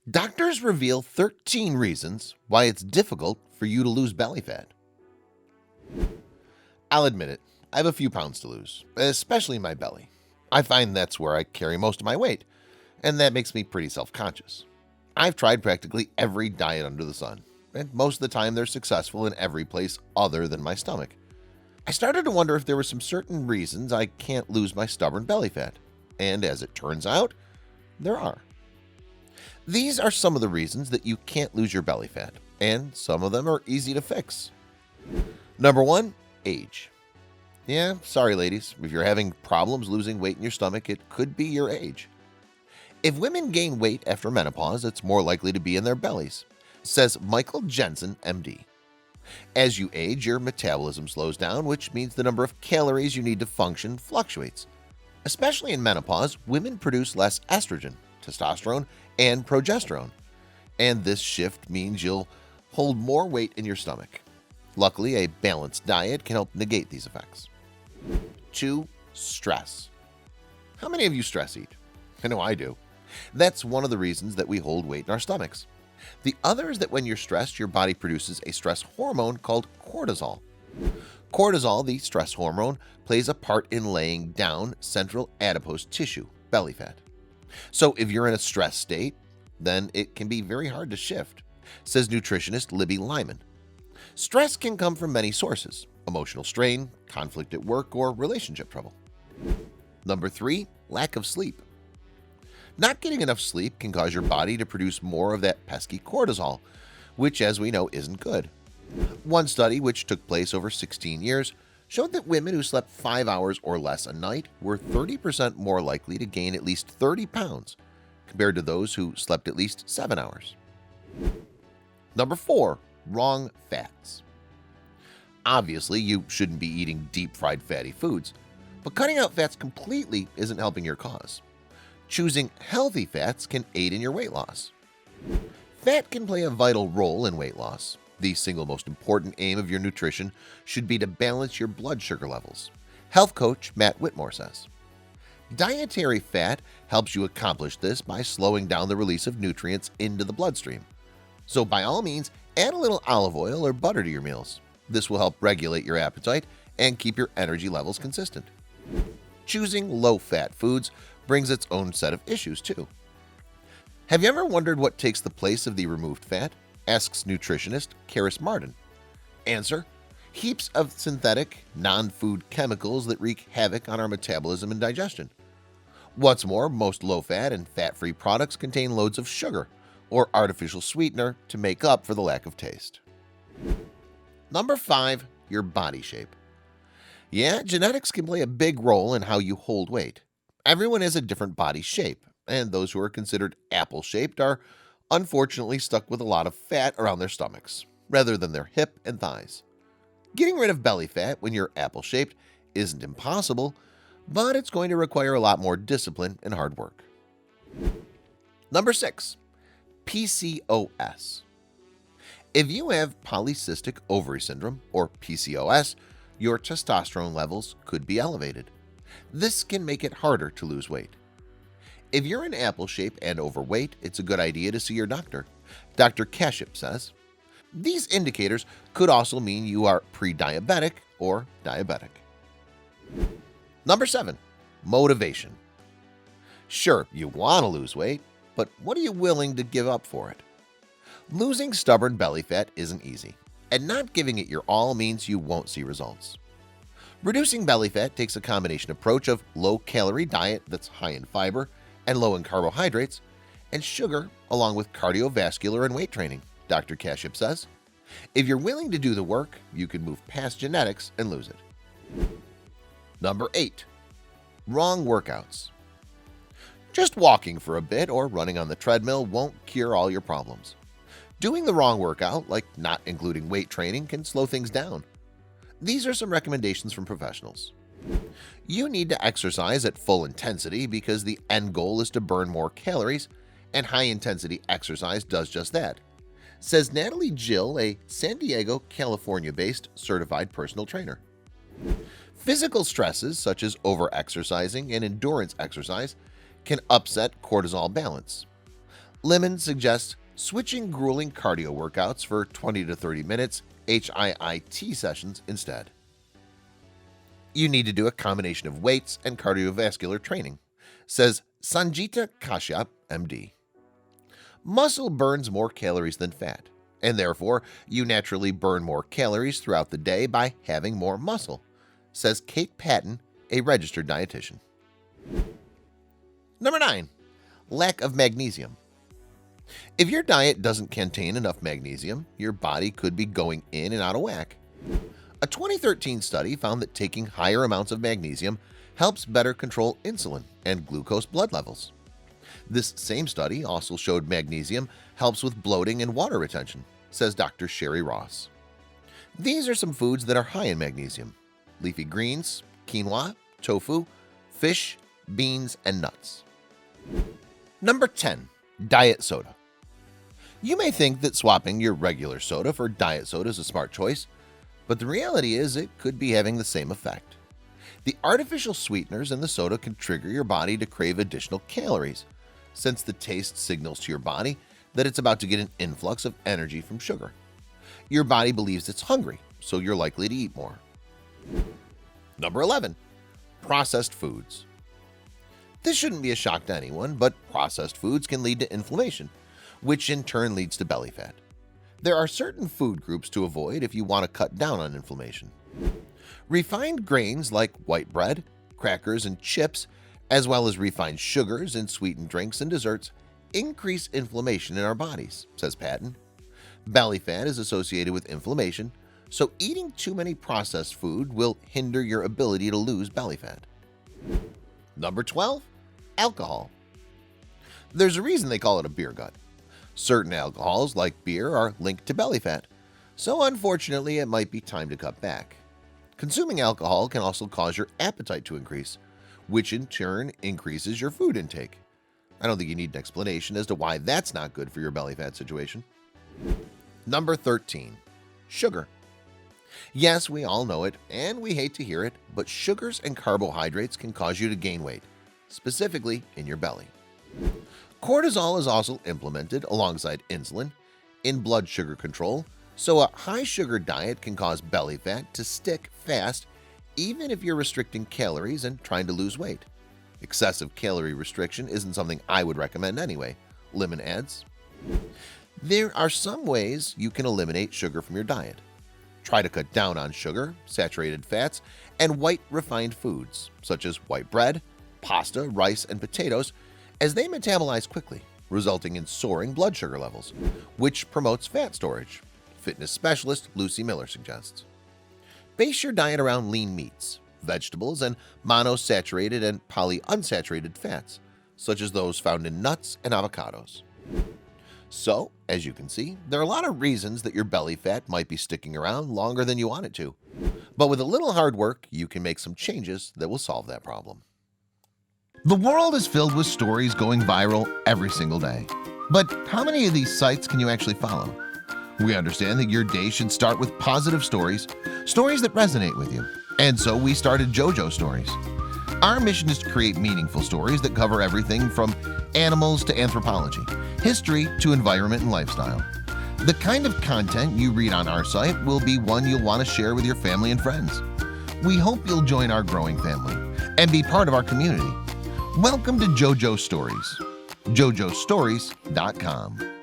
Doctors reveal 13 reasons why it's difficult for you to lose belly fat. I'll admit it, I have a few pounds to lose, especially my belly. I find that's where I carry most of my weight, and that makes me pretty self-conscious. I've tried practically every diet under the sun, and most of the time they're successful in every place other than my stomach. I started to wonder if there were some certain reasons I can't lose my stubborn belly fat, and as it turns out, there are. These are some of the reasons that you can't lose your belly fat, and some of them are easy to fix. Number 1, age. Yeah, sorry ladies, if you're having problems losing weight in your stomach, it could be your age. If women gain weight after menopause, it's more likely to be in their bellies, says Michael Jensen, MD. As you age, your metabolism slows down, which means the number of calories you need to function fluctuates. Especially in menopause, women produce less estrogen, testosterone, and progesterone, and this shift means you'll hold more weight in your stomach. Luckily, a balanced diet can help negate these effects. 2. Stress. How many of you stress eat? I know I do. That's one of the reasons that we hold weight in our stomachs. The other is that when you're stressed, your body produces a stress hormone called cortisol. Cortisol, the stress hormone, plays a part in laying down central adipose tissue, belly fat. So if you're in a stress state, then it can be very hard to shift, says nutritionist Libby Lyman. Stress can come from many sources: emotional strain, conflict at work, or relationship trouble. Number 3, lack of sleep. Not getting enough sleep can cause your body to produce more of that pesky cortisol, which, as we know, isn't good. One study, which took place over 16 years, showed that women who slept 5 hours or less a night were 30% more likely to gain at least 30 pounds compared to those who slept at least 7 hours. Number 4, wrong fats. Obviously, you shouldn't be eating deep-fried fatty foods, but cutting out fats completely isn't helping your cause. Choosing healthy fats can aid in your weight loss. Fat can play a vital role in weight loss. The single most important aim of your nutrition should be to balance your blood sugar levels, health coach Matt Whitmore says. Dietary fat helps you accomplish this by slowing down the release of nutrients into the bloodstream. So by all means, add a little olive oil or butter to your meals. This will help regulate your appetite and keep your energy levels consistent. Choosing low-fat foods brings its own set of issues too. Have you ever wondered what takes the place of the removed fat? Asks nutritionist Karis Martin. Answer: heaps of synthetic, non-food chemicals that wreak havoc on our metabolism and digestion. What's more, most low-fat and fat-free products contain loads of sugar or artificial sweetener to make up for the lack of taste. Number 5, your body shape. Yeah, genetics can play a big role in how you hold weight. Everyone has a different body shape, and those who are considered apple-shaped are unfortunately stuck with a lot of fat around their stomachs, rather than their hip and thighs. Getting rid of belly fat when you're apple-shaped isn't impossible, but it's going to require a lot more discipline and hard work. Number 6, PCOS. If you have polycystic ovary syndrome, or PCOS, your testosterone levels could be elevated. This can make it harder to lose weight. If you're in apple shape and overweight, it's a good idea to see your doctor. Dr. Kashyap says, these indicators could also mean you are pre-diabetic or diabetic. Number 7, motivation. Sure, you want to lose weight, but what are you willing to give up for it? Losing stubborn belly fat isn't easy, and not giving it your all means you won't see results. Reducing belly fat takes a combination approach of low-calorie diet that's high in fiber and low in carbohydrates, and sugar, along with cardiovascular and weight training, Dr. Kashyap says. If you're willing to do the work, you can move past genetics and lose it. Number 8, wrong workouts. Just walking for a bit or running on the treadmill won't cure all your problems. Doing the wrong workout, like not including weight training, can slow things down. These are some recommendations from professionals. You need to exercise at full intensity because the end goal is to burn more calories, and high-intensity exercise does just that, says Natalie Jill, a San Diego, California-based certified personal trainer. Physical stresses such as overexercising and endurance exercise can upset cortisol balance. Lemon suggests switching grueling cardio workouts for 20 to 30 minutes HIIT sessions instead. You need to do a combination of weights and cardiovascular training, says Sanjita Kashyap, MD. Muscle burns more calories than fat, and therefore you naturally burn more calories throughout the day by having more muscle, says Kate Patton, a registered dietitian. Number 9. Lack of magnesium. If your diet doesn't contain enough magnesium, your body could be going in and out of whack. A 2013 study found that taking higher amounts of magnesium helps better control insulin and glucose blood levels. This same study also showed magnesium helps with bloating and water retention, says Dr. Sherry Ross. These are some foods that are high in magnesium: leafy greens, quinoa, tofu, fish, beans, and nuts. Number 10. Diet soda. You may think that swapping your regular soda for diet soda is a smart choice, but the reality is it could be having the same effect. The artificial sweeteners in the soda can trigger your body to crave additional calories, since the taste signals to your body that it's about to get an influx of energy from sugar. Your body believes it's hungry, so you're likely to eat more. Number 11. Processed foods. This shouldn't be a shock to anyone, but processed foods can lead to inflammation, which in turn leads to belly fat. There are certain food groups to avoid if you want to cut down on inflammation. Refined grains like white bread, crackers, and chips, as well as refined sugars in sweetened drinks and desserts, increase inflammation in our bodies, says Patton. Belly fat is associated with inflammation, so eating too many processed food will hinder your ability to lose belly fat. Number 12. Alcohol. There's a reason they call it a beer gut. Certain alcohols, like beer, are linked to belly fat, so unfortunately it might be time to cut back. Consuming alcohol can also cause your appetite to increase, which in turn increases your food intake. I don't think you need an explanation as to why that's not good for your belly fat situation. Number 13. Sugar. Yes, we all know it, and we hate to hear it, but sugars and carbohydrates can cause you to gain weight, specifically in your belly. Cortisol is also implemented alongside insulin in blood sugar control, so a high sugar diet can cause belly fat to stick fast even if you're restricting calories and trying to lose weight. Excessive calorie restriction isn't something I would recommend anyway, Lemon adds. There are some ways you can eliminate sugar from your diet. Try to cut down on sugar, saturated fats, and white refined foods such as white bread, pasta, rice, and potatoes, as they metabolize quickly, resulting in soaring blood sugar levels, which promotes fat storage, fitness specialist Lucy Miller suggests. Base your diet around lean meats, vegetables, and monosaturated and polyunsaturated fats, such as those found in nuts and avocados. So, as you can see, there are a lot of reasons that your belly fat might be sticking around longer than you want it to. But with a little hard work, you can make some changes that will solve that problem. The world is filled with stories going viral every single day. But how many of these sites can you actually follow? We understand that your day should start with positive stories, stories that resonate with you. And so we started JoJo Stories. Our mission is to create meaningful stories that cover everything from animals to anthropology, history to environment and lifestyle. The kind of content you read on our site will be one you'll want to share with your family and friends. We hope you'll join our growing family and be part of our community. Welcome to JoJo Stories. JoJoStories.com.